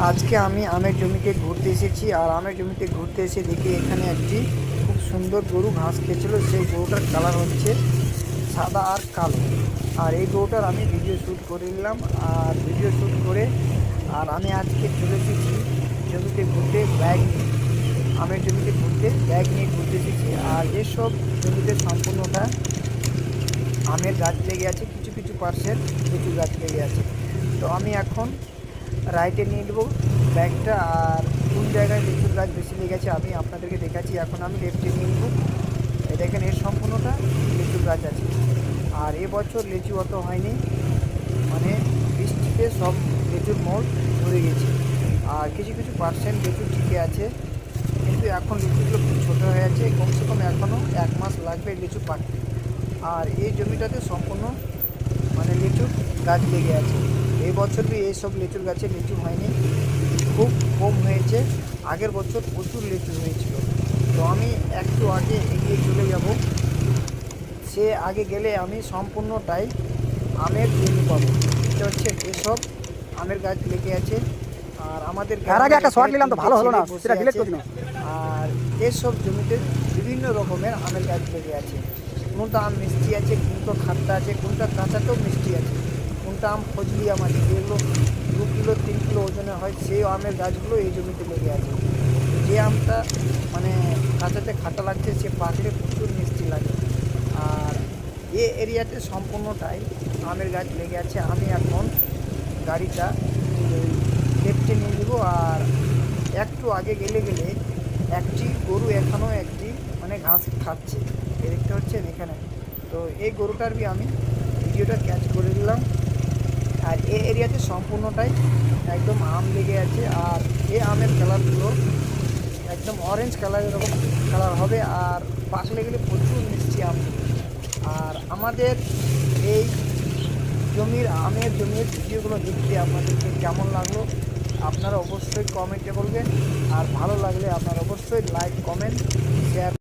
আজকে আমি আমের জমিতে ঘুরতে এসেছি, আর আমের জমিতে ঘুরতে এসে দেখি এখানে একটি খুব সুন্দর গরু ঘাস খেয়েছিল। সেই গরুটার কালার হচ্ছে সাদা আর কালো। আর এই গরুটার আমি ভিডিও শ্যুট করে নিলাম, আর ভিডিও শ্যুট করে আর আমি আজকে চলে এসেছি জমিতে ঘুরতে ব্যাগ নিয়ে। আমের জমিতে ঘুরতে ব্যাগ নিয়ে ঘুরতে এসেছি। আর এসব জমিতে সম্পূর্ণটা আমের গাছ লেগে আছে, কিছু কিছু পার্সেন্ট লিচু গাছ লেগে আছে। তো আমি এখন রাইটে নিয়ে নেবো ব্যাগটা, আর কোন জায়গায় লিচুর গাছ বেশি লেগেছে আমি আপনাদেরকে দেখাচ্ছি। এখন আমি লেফটে নিয়ে নেবো। দেখেন এর সম্পূর্ণটা লিচুর গাছ আছে। আর এবছর লিচু অত হয়নি, মানে বৃষ্টিতে সব লিচুর মোড় ধরে গেছে। আর কিছু কিছু পার্সেন্ট লিচু ঠিকই আছে, কিন্তু এখন লিচুগুলো খুব ছোটো হয়ে আছে। কমসে কম এখনও 1 মাস লাগবে লিচু পাকতে। আর এই জমিটাতে সম্পূর্ণ মানে লিচুর গাছ লেগে আছে। এই বছর বি এইসব লিচুর গাছে লিচু হয়নি, খুব কম হয়েছে। আগের বছর প্রচুর লিচু হয়েছিল। তো আমি একটু আগে এগিয়ে চলে যাব, সে আগে গেলে আমি সম্পূর্ণটাই আমের জমি পাবো। এটা হচ্ছে এসব আমের গাছ লেগে আছে। আর আমাদের এর আগে একটা শর্ট নিলাম তো ভালো হলো না, সেটা ডিলিট করে দিলাম। আর এসব জমিতে বিভিন্ন রকমের আমের গাছ লেগে আছে। কোনটা আম মিষ্টি আছে, কোনটা খাট্টা আছে, কোনটা কাঁচাতেও মিষ্টি আছে, কোনটা আম ফজলি আম আছে যেগুলো 2 কিলো 3 কিলো ওজনে হয়, সেই আমের গাছগুলো এই জমিতে লেগে আছে। যে আমটা মানে কাঁচাতে খাটা লাগছে, সে পাকলে প্রচুর মিষ্টি লাগে। আর এই এরিয়াতে সম্পূর্ণটাই আমের গাছ লেগে আছে। আমি এখন গাড়িটা লেফটে নিয়ে নেবো। আর একটু আগে গেলে একটি গরু এখনও একটি মানে ঘাস খাচ্ছে, দেখতে হচ্ছেন এখানে। তো এই গরুটার বি আমি ভিডিওটা ক্যাচ করে দিলাম। আর এই এরিয়াতে সম্পূর্ণটাই একদম আম লেগে আছে। আর এই আমের কালারগুলো একদম অরেঞ্জ কালার, এরকম কালার হবে। আর পাকলে গেলে প্রচুর মিষ্টি আম দেবে। আর আমাদের এই আমের জমির ভিডিওগুলো দেখতে আপনাদেরকে কেমন লাগলো আপনারা অবশ্যই কমেন্টে বলবেন। আর ভালো লাগলে আপনারা অবশ্যই লাইক, কমেন্ট, শেয়ার